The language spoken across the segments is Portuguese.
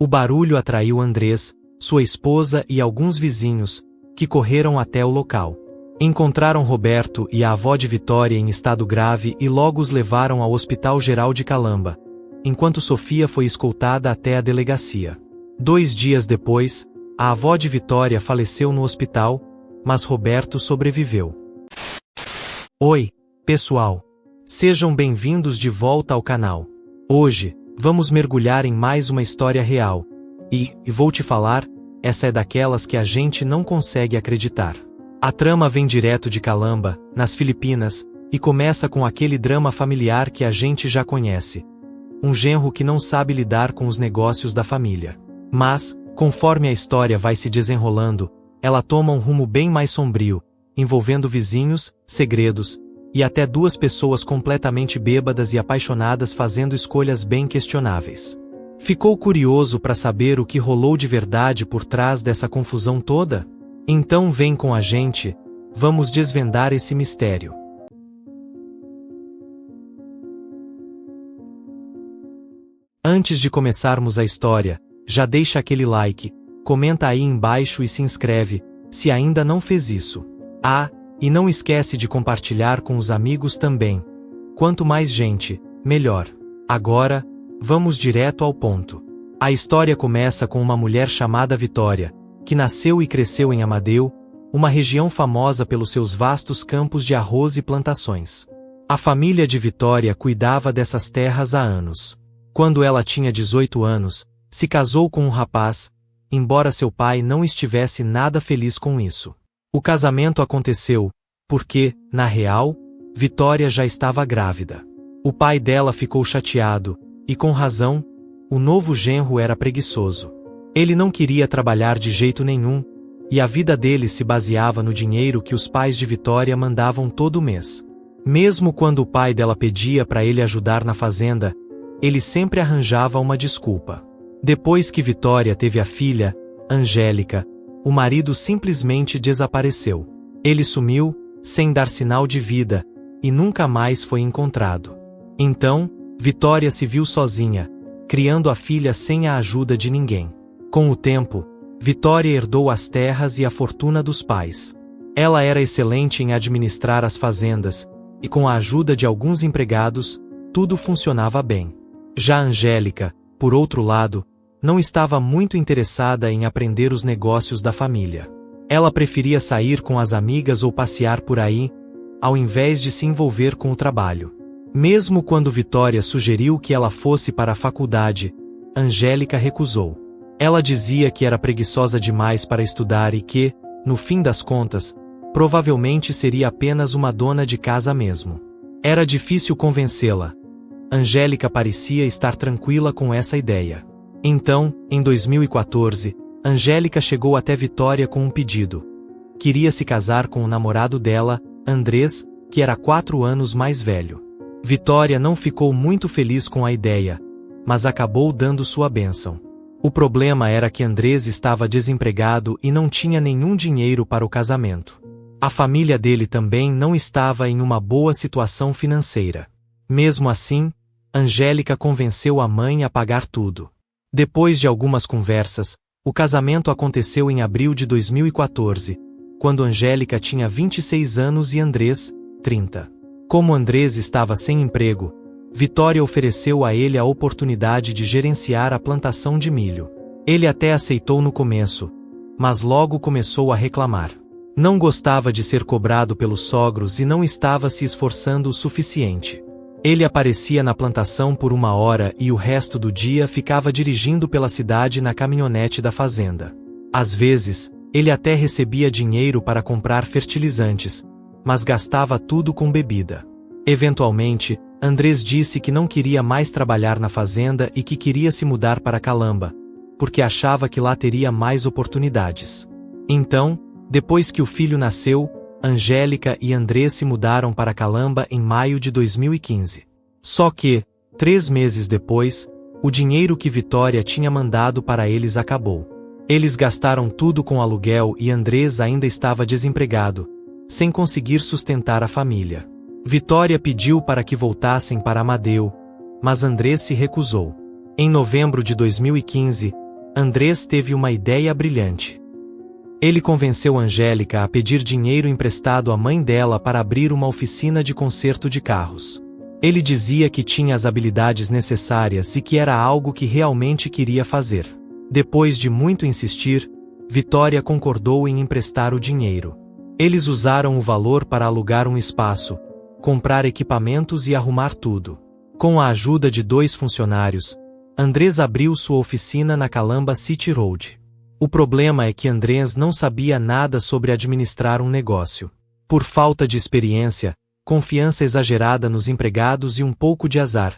O barulho atraiu Andrés, sua esposa e alguns vizinhos, que correram até o local. Encontraram Roberto e a avó de Vitória em estado grave e logo os levaram ao Hospital Geral de Calamba, enquanto Sofia foi escoltada até a delegacia. 2 dias depois, a avó de Vitória faleceu no hospital, mas Roberto sobreviveu. Oi, pessoal! Sejam bem-vindos de volta ao canal. Hoje, vamos mergulhar em mais uma história real. E vou te falar, essa é daquelas que a gente não consegue acreditar. A trama vem direto de Calamba, nas Filipinas, e começa com aquele drama familiar que a gente já conhece. Um genro que não sabe lidar com os negócios da família. Mas, conforme a história vai se desenrolando, ela toma um rumo bem mais sombrio, envolvendo vizinhos, segredos, e até 2 pessoas completamente bêbadas e apaixonadas fazendo escolhas bem questionáveis. Ficou curioso para saber o que rolou de verdade por trás dessa confusão toda? Então vem com a gente, vamos desvendar esse mistério. Antes de começarmos a história, já deixa aquele like, comenta aí embaixo e se inscreve, se ainda não fez isso. E não esquece de compartilhar com os amigos também. Quanto mais gente, melhor. Agora, vamos direto ao ponto. A história começa com uma mulher chamada Vitória, que nasceu e cresceu em Amadeu, uma região famosa pelos seus vastos campos de arroz e plantações. A família de Vitória cuidava dessas terras há anos. Quando ela tinha 18 anos, se casou com um rapaz, embora seu pai não estivesse nada feliz com isso. O casamento aconteceu porque, na real, Vitória já estava grávida. O pai dela ficou chateado, e com razão, o novo genro era preguiçoso. Ele não queria trabalhar de jeito nenhum, e a vida dele se baseava no dinheiro que os pais de Vitória mandavam todo mês. Mesmo quando o pai dela pedia para ele ajudar na fazenda, ele sempre arranjava uma desculpa. Depois que Vitória teve a filha, Angélica, o marido simplesmente desapareceu. Ele sumiu, sem dar sinal de vida, e nunca mais foi encontrado. Então, Vitória se viu sozinha, criando a filha sem a ajuda de ninguém. Com o tempo, Vitória herdou as terras e a fortuna dos pais. Ela era excelente em administrar as fazendas, e com a ajuda de alguns empregados, tudo funcionava bem. Já Angélica, por outro lado, não estava muito interessada em aprender os negócios da família. Ela preferia sair com as amigas ou passear por aí, ao invés de se envolver com o trabalho. Mesmo quando Vitória sugeriu que ela fosse para a faculdade, Angélica recusou. Ela dizia que era preguiçosa demais para estudar e que, no fim das contas, provavelmente seria apenas uma dona de casa mesmo. Era difícil convencê-la. Angélica parecia estar tranquila com essa ideia. Então, em 2014, Angélica chegou até Vitória com um pedido. Queria se casar com o namorado dela, Andrés, que era 4 anos mais velho. Vitória não ficou muito feliz com a ideia, mas acabou dando sua bênção. O problema era que Andrés estava desempregado e não tinha nenhum dinheiro para o casamento. A família dele também não estava em uma boa situação financeira. Mesmo assim, Angélica convenceu a mãe a pagar tudo. Depois de algumas conversas, o casamento aconteceu em abril de 2014, quando Angélica tinha 26 anos e Andrés, 30. Como Andrés estava sem emprego, Vitória ofereceu a ele a oportunidade de gerenciar a plantação de milho. Ele até aceitou no começo, mas logo começou a reclamar. Não gostava de ser cobrado pelos sogros e não estava se esforçando o suficiente. Ele aparecia na plantação por 1 hora e o resto do dia ficava dirigindo pela cidade na caminhonete da fazenda. Às vezes, ele até recebia dinheiro para comprar fertilizantes, mas gastava tudo com bebida. Eventualmente, Andrés disse que não queria mais trabalhar na fazenda e que queria se mudar para Calamba, porque achava que lá teria mais oportunidades. Então, depois que o filho nasceu, Angélica e Andrés se mudaram para Calamba em maio de 2015. Só que, 3 meses depois, o dinheiro que Vitória tinha mandado para eles acabou. Eles gastaram tudo com aluguel e Andrés ainda estava desempregado, sem conseguir sustentar a família. Vitória pediu para que voltassem para Amadeu, mas Andrés se recusou. Em novembro de 2015, Andrés teve uma ideia brilhante. Ele convenceu Angélica a pedir dinheiro emprestado à mãe dela para abrir uma oficina de conserto de carros. Ele dizia que tinha as habilidades necessárias e que era algo que realmente queria fazer. Depois de muito insistir, Vitória concordou em emprestar o dinheiro. Eles usaram o valor para alugar um espaço, comprar equipamentos e arrumar tudo. Com a ajuda de 2 funcionários, Andrés abriu sua oficina na Calamba City Road. O problema é que Andrés não sabia nada sobre administrar um negócio. Por falta de experiência, confiança exagerada nos empregados e um pouco de azar,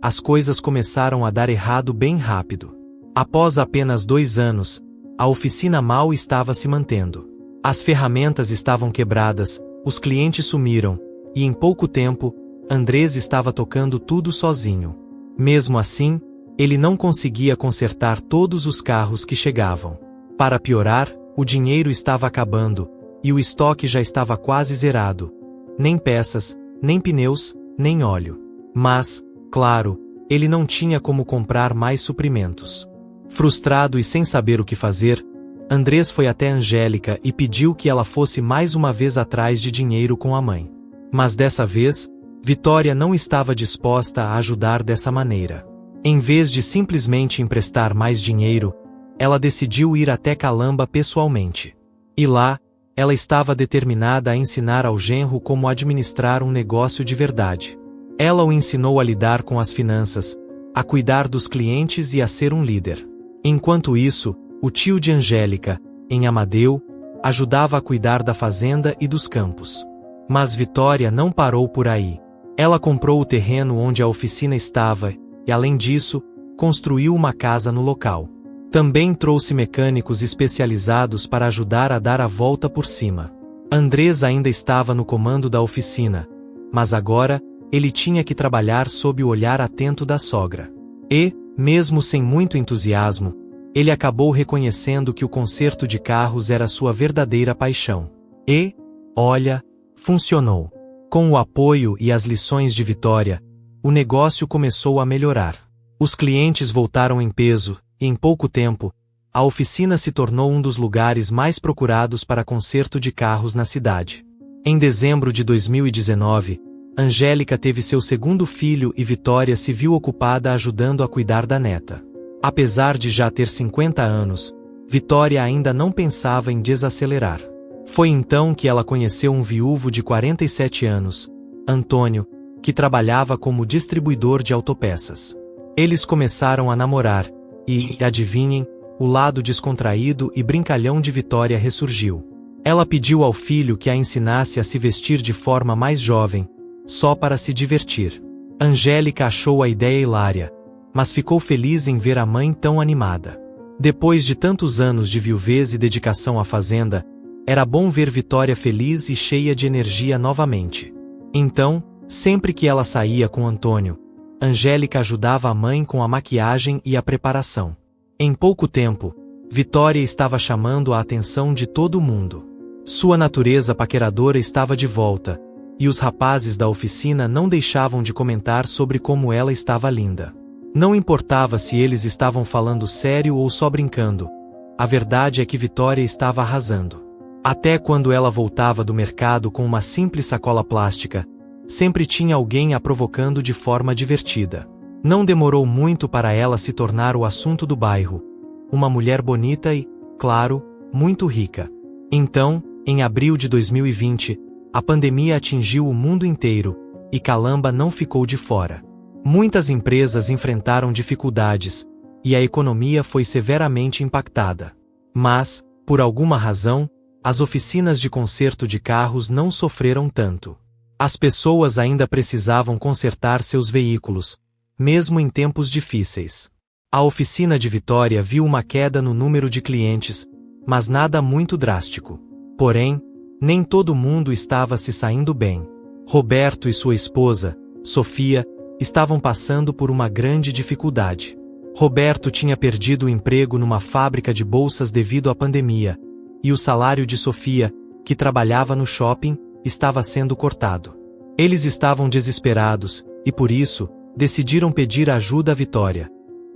as coisas começaram a dar errado bem rápido. Após apenas 2 anos, a oficina mal estava se mantendo. As ferramentas estavam quebradas, os clientes sumiram, e em pouco tempo, Andrés estava tocando tudo sozinho. Mesmo assim, ele não conseguia consertar todos os carros que chegavam. Para piorar, o dinheiro estava acabando, e o estoque já estava quase zerado. Nem peças, nem pneus, nem óleo. Mas, claro, ele não tinha como comprar mais suprimentos. Frustrado e sem saber o que fazer, Andrés foi até Angélica e pediu que ela fosse mais uma vez atrás de dinheiro com a mãe. Mas dessa vez, Vitória não estava disposta a ajudar dessa maneira. Em vez de simplesmente emprestar mais dinheiro, ela decidiu ir até Calamba pessoalmente. E lá, ela estava determinada a ensinar ao genro como administrar um negócio de verdade. Ela o ensinou a lidar com as finanças, a cuidar dos clientes e a ser um líder. Enquanto isso, o tio de Angélica, em Amadeu, ajudava a cuidar da fazenda e dos campos. Mas Vitória não parou por aí. Ela comprou o terreno onde a oficina estava e, além disso, construiu uma casa no local. Também trouxe mecânicos especializados para ajudar a dar a volta por cima. Andrés ainda estava no comando da oficina, mas agora, ele tinha que trabalhar sob o olhar atento da sogra. E, mesmo sem muito entusiasmo, ele acabou reconhecendo que o conserto de carros era sua verdadeira paixão. E, olha, funcionou. Com o apoio e as lições de Vitória, o negócio começou a melhorar. Os clientes voltaram em peso, e em pouco tempo, a oficina se tornou um dos lugares mais procurados para conserto de carros na cidade. Em dezembro de 2019, Angélica teve seu segundo filho e Vitória se viu ocupada ajudando a cuidar da neta. Apesar de já ter 50 anos, Vitória ainda não pensava em desacelerar. Foi então que ela conheceu um viúvo de 47 anos, Antônio, que trabalhava como distribuidor de autopeças. Eles começaram a namorar, e, adivinhem, o lado descontraído e brincalhão de Vitória ressurgiu. Ela pediu ao filho que a ensinasse a se vestir de forma mais jovem, só para se divertir. Angélica achou a ideia hilária, mas ficou feliz em ver a mãe tão animada. Depois de tantos anos de viuvez e dedicação à fazenda, era bom ver Vitória feliz e cheia de energia novamente. Então, sempre que ela saía com Antônio, Angélica ajudava a mãe com a maquiagem e a preparação. Em pouco tempo, Vitória estava chamando a atenção de todo mundo. Sua natureza paqueradora estava de volta, e os rapazes da oficina não deixavam de comentar sobre como ela estava linda. Não importava se eles estavam falando sério ou só brincando, a verdade é que Vitória estava arrasando. Até quando ela voltava do mercado com uma simples sacola plástica, sempre tinha alguém a provocando de forma divertida. Não demorou muito para ela se tornar o assunto do bairro, uma mulher bonita e, claro, muito rica. Então, em abril de 2020, a pandemia atingiu o mundo inteiro, e Calamba não ficou de fora. Muitas empresas enfrentaram dificuldades, e a economia foi severamente impactada. Mas, por alguma razão, as oficinas de conserto de carros não sofreram tanto. As pessoas ainda precisavam consertar seus veículos, mesmo em tempos difíceis. A oficina de Vitória viu uma queda no número de clientes, mas nada muito drástico. Porém, nem todo mundo estava se saindo bem. Roberto e sua esposa, Sofia, estavam passando por uma grande dificuldade. Roberto tinha perdido o emprego numa fábrica de bolsas devido à pandemia, e o salário de Sofia, que trabalhava no shopping, estava sendo cortado. Eles estavam desesperados, e por isso, decidiram pedir ajuda a Vitória.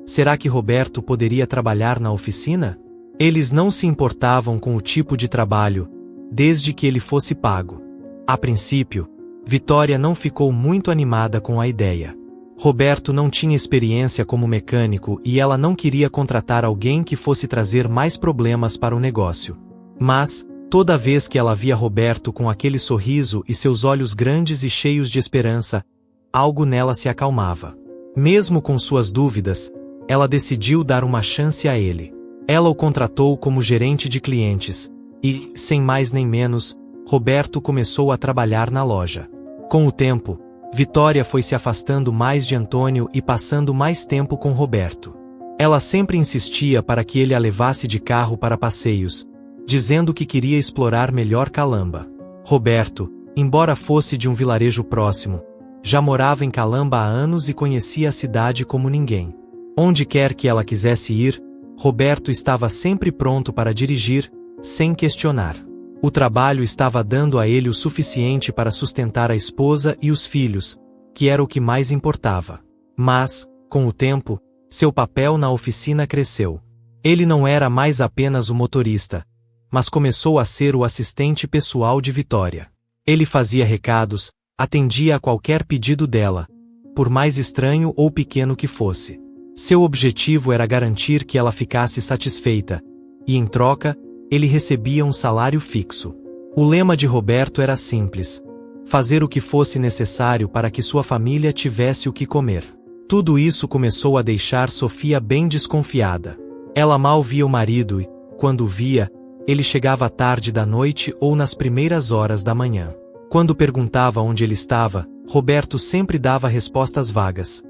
Será que Roberto poderia trabalhar na oficina? Eles não se importavam com o tipo de trabalho, desde que ele fosse pago. A princípio, Vitória não ficou muito animada com a ideia. Roberto não tinha experiência como mecânico e ela não queria contratar alguém que fosse trazer mais problemas para o negócio. Mas, toda vez que ela via Roberto com aquele sorriso e seus olhos grandes e cheios de esperança, algo nela se acalmava. Mesmo com suas dúvidas, ela decidiu dar uma chance a ele. Ela o contratou como gerente de clientes e, sem mais nem menos, Roberto começou a trabalhar na loja. Com o tempo, Vitória foi se afastando mais de Antônio e passando mais tempo com Roberto. Ela sempre insistia para que ele a levasse de carro para passeios, dizendo que queria explorar melhor Calamba. Roberto, embora fosse de um vilarejo próximo, já morava em Calamba há anos e conhecia a cidade como ninguém. Onde quer que ela quisesse ir, Roberto estava sempre pronto para dirigir, sem questionar. O trabalho estava dando a ele o suficiente para sustentar a esposa e os filhos, que era o que mais importava. Mas, com o tempo, seu papel na oficina cresceu. Ele não era mais apenas o motorista, mas começou a ser o assistente pessoal de Vitória. Ele fazia recados, atendia a qualquer pedido dela, por mais estranho ou pequeno que fosse. Seu objetivo era garantir que ela ficasse satisfeita, e em troca, ele recebia um salário fixo. O lema de Roberto era simples: fazer o que fosse necessário para que sua família tivesse o que comer. Tudo isso começou a deixar Sofia bem desconfiada. Ela mal via o marido e, quando o via, ele chegava tarde da noite ou nas primeiras horas da manhã. Quando perguntava onde ele estava, Roberto sempre dava respostas vagas.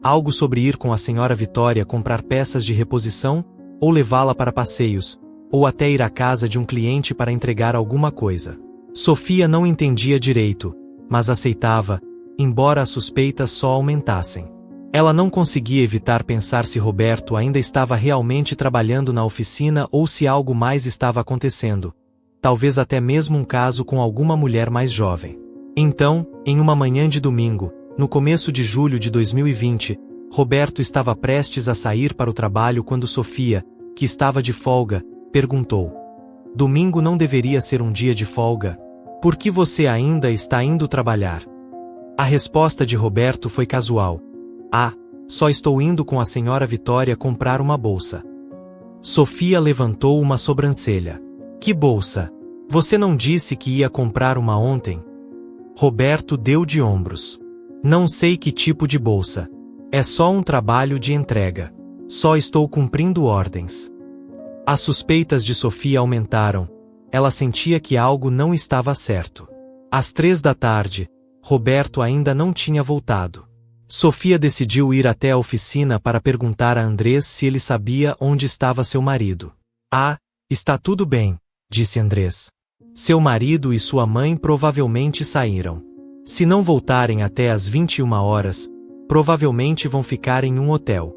Algo sobre ir com a senhora Vitória comprar peças de reposição, ou levá-la para passeios, ou até ir à casa de um cliente para entregar alguma coisa. Sofia não entendia direito, mas aceitava, embora as suspeitas só aumentassem. Ela não conseguia evitar pensar se Roberto ainda estava realmente trabalhando na oficina ou se algo mais estava acontecendo, talvez até mesmo um caso com alguma mulher mais jovem. Então, em uma manhã de domingo, no começo de julho de 2020, Roberto estava prestes a sair para o trabalho quando Sofia, que estava de folga, perguntou: "Domingo não deveria ser um dia de folga? Por que você ainda está indo trabalhar?" A resposta de Roberto foi casual: "Ah, só estou indo com a senhora Vitória comprar uma bolsa." Sofia levantou uma sobrancelha. "Que bolsa? Você não disse que ia comprar uma ontem?" Roberto deu de ombros. "Não sei que tipo de bolsa. É só um trabalho de entrega. Só estou cumprindo ordens." As suspeitas de Sofia aumentaram. Ela sentia que algo não estava certo. Às 3 da tarde, Roberto ainda não tinha voltado. Sofia decidiu ir até a oficina para perguntar a Andrés se ele sabia onde estava seu marido. "Ah, está tudo bem", disse Andrés. "Seu marido e sua mãe provavelmente saíram. Se não voltarem até às 21 horas, provavelmente vão ficar em um hotel."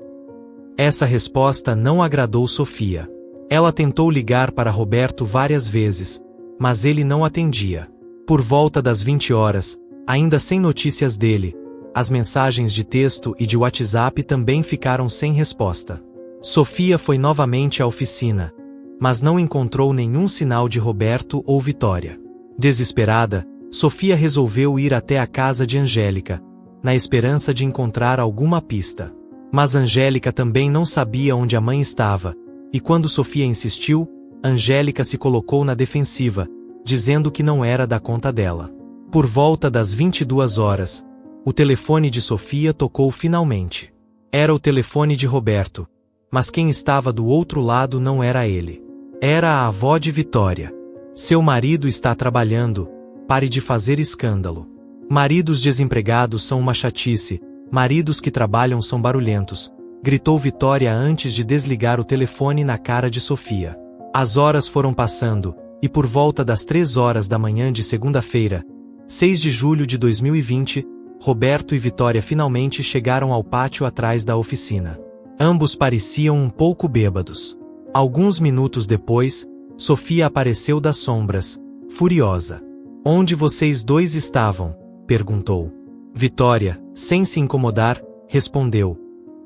Essa resposta não agradou Sofia. Ela tentou ligar para Roberto várias vezes, mas ele não atendia. Por volta das 20 horas, ainda sem notícias dele, as mensagens de texto e de WhatsApp também ficaram sem resposta. Sofia foi novamente à oficina, mas não encontrou nenhum sinal de Roberto ou Vitória. Desesperada, Sofia resolveu ir até a casa de Angélica, na esperança de encontrar alguma pista. Mas Angélica também não sabia onde a mãe estava, e quando Sofia insistiu, Angélica se colocou na defensiva, dizendo que não era da conta dela. Por volta das 22 horas, o telefone de Sofia tocou finalmente. Era o telefone de Roberto, mas quem estava do outro lado não era ele. Era a avó de Vitória. "Seu marido está trabalhando, pare de fazer escândalo. Maridos desempregados são uma chatice, maridos que trabalham são barulhentos", gritou Vitória antes de desligar o telefone na cara de Sofia. As horas foram passando, e por volta das 3 horas da manhã de segunda-feira, 6 de julho de 2020, Roberto e Vitória finalmente chegaram ao pátio atrás da oficina. Ambos pareciam um pouco bêbados. Alguns minutos depois, Sofia apareceu das sombras, furiosa. "Onde vocês dois estavam?" perguntou. Vitória, sem se incomodar, respondeu: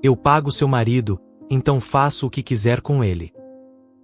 eu pago seu marido, então faço o que quiser com ele.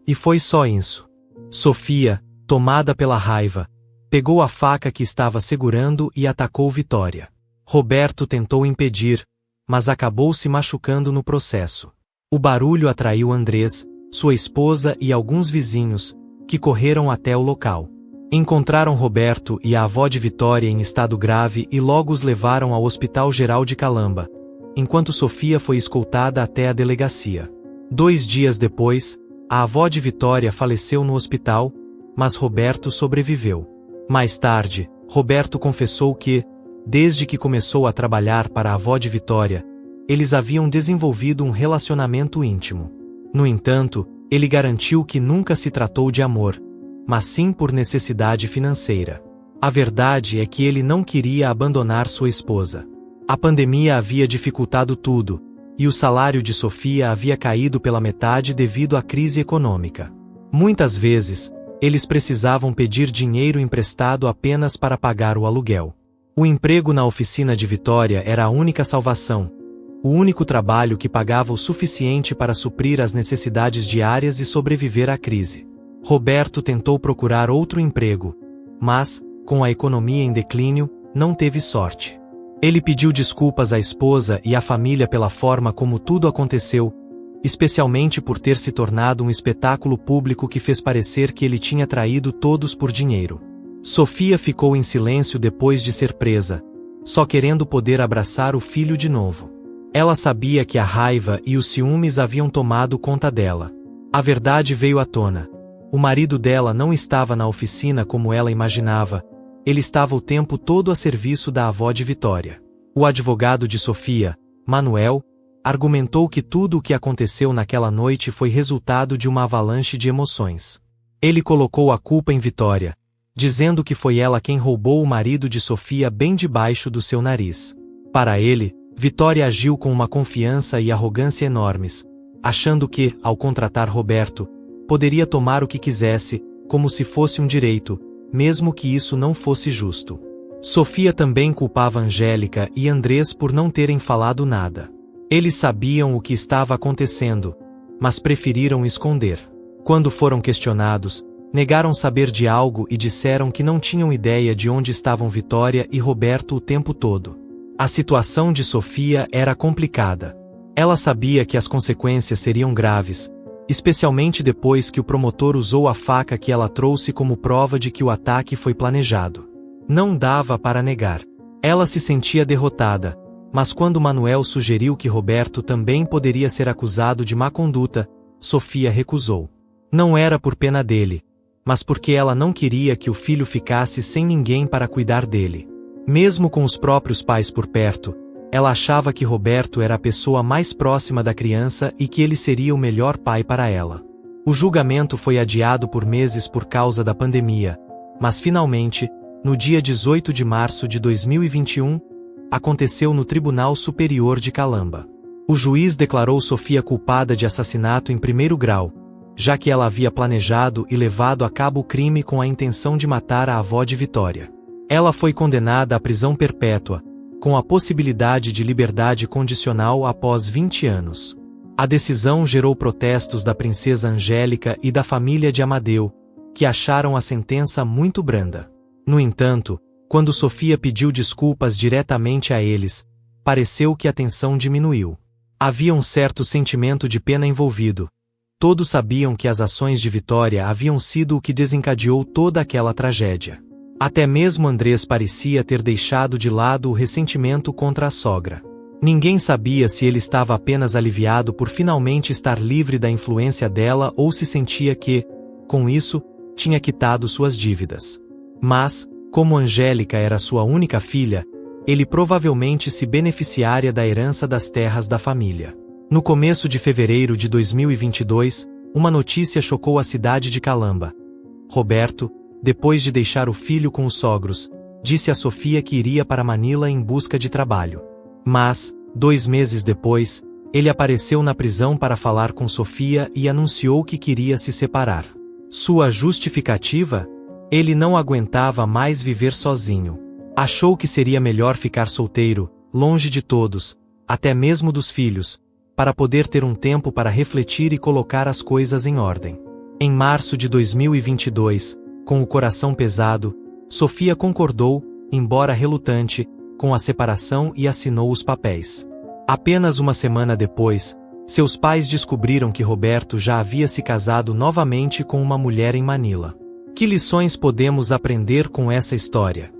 E foi só isso. Sofia, tomada pela raiva, pegou a faca que estava segurando e atacou Vitória. Roberto tentou impedir, mas acabou se machucando no processo. O barulho atraiu Andrés, sua esposa e alguns vizinhos, que correram até o local. Encontraram Roberto e a avó de Vitória em estado grave e logo os levaram ao Hospital Geral de Calamba, enquanto Sofia foi escoltada até a delegacia. 2 dias depois, a avó de Vitória faleceu no hospital, mas Roberto sobreviveu. Mais tarde, Roberto confessou que, desde que começou a trabalhar para a avó de Vitória, eles haviam desenvolvido um relacionamento íntimo. No entanto, ele garantiu que nunca se tratou de amor, mas sim por necessidade financeira. A verdade é que ele não queria abandonar sua esposa. A pandemia havia dificultado tudo, e o salário de Sofia havia caído pela metade devido à crise econômica. Muitas vezes, eles precisavam pedir dinheiro emprestado apenas para pagar o aluguel. O emprego na oficina de Vitória era a única salvação, o único trabalho que pagava o suficiente para suprir as necessidades diárias e sobreviver à crise. Roberto tentou procurar outro emprego, mas, com a economia em declínio, não teve sorte. Ele pediu desculpas à esposa e à família pela forma como tudo aconteceu, especialmente por ter se tornado um espetáculo público que fez parecer que ele tinha traído todos por dinheiro. Sofia ficou em silêncio depois de ser presa, só querendo poder abraçar o filho de novo. Ela sabia que a raiva e os ciúmes haviam tomado conta dela. A verdade veio à tona. O marido dela não estava na oficina como ela imaginava, ele estava o tempo todo a serviço da avó de Vitória. O advogado de Sofia, Manuel, argumentou que tudo o que aconteceu naquela noite foi resultado de uma avalanche de emoções. Ele colocou a culpa em Vitória, dizendo que foi ela quem roubou o marido de Sofia bem debaixo do seu nariz. Para ele, Vitória agiu com uma confiança e arrogância enormes, achando que, ao contratar Roberto, poderia tomar o que quisesse, como se fosse um direito, mesmo que isso não fosse justo. Sofia também culpava Angélica e Andrés por não terem falado nada. Eles sabiam o que estava acontecendo, mas preferiram esconder. Quando foram questionados, negaram saber de algo e disseram que não tinham ideia de onde estavam Vitória e Roberto o tempo todo. A situação de Sofia era complicada. Ela sabia que as consequências seriam graves, especialmente depois que o promotor usou a faca que ela trouxe como prova de que o ataque foi planejado. Não dava para negar. Ela se sentia derrotada, mas quando Manuel sugeriu que Roberto também poderia ser acusado de má conduta, Sofia recusou. Não era por pena dele, mas porque ela não queria que o filho ficasse sem ninguém para cuidar dele. Mesmo com os próprios pais por perto, ela achava que Roberto era a pessoa mais próxima da criança e que ele seria o melhor pai para ela. O julgamento foi adiado por meses por causa da pandemia, mas finalmente, no dia 18 de março de 2021, aconteceu no Tribunal Superior de Calamba. O juiz declarou Sofia culpada de assassinato em primeiro grau, já que ela havia planejado e levado a cabo o crime com a intenção de matar a avó de Vitória. Ela foi condenada à prisão perpétua, com a possibilidade de liberdade condicional após 20 anos. A decisão gerou protestos da princesa Angélica e da família de Amadeu, que acharam a sentença muito branda. No entanto, quando Sofia pediu desculpas diretamente a eles, pareceu que a tensão diminuiu. Havia um certo sentimento de pena envolvido. Todos sabiam que as ações de Vitória haviam sido o que desencadeou toda aquela tragédia. Até mesmo Andrés parecia ter deixado de lado o ressentimento contra a sogra. Ninguém sabia se ele estava apenas aliviado por finalmente estar livre da influência dela ou se sentia que, com isso, tinha quitado suas dívidas. Mas, como Angélica era sua única filha, ele provavelmente se beneficiaria da herança das terras da família. No começo de fevereiro de 2022, uma notícia chocou a cidade de Calamba. Roberto, depois de deixar o filho com os sogros, disse a Sofia que iria para Manila em busca de trabalho. Mas, 2 meses depois, ele apareceu na prisão para falar com Sofia e anunciou que queria se separar. Sua justificativa? Ele não aguentava mais viver sozinho. Achou que seria melhor ficar solteiro, longe de todos, até mesmo dos filhos, para poder ter um tempo para refletir e colocar as coisas em ordem. Em março de 2022, com o coração pesado, Sofia concordou, embora relutante, com a separação e assinou os papéis. Apenas uma semana depois, seus pais descobriram que Roberto já havia se casado novamente com uma mulher em Manila. Que lições podemos aprender com essa história?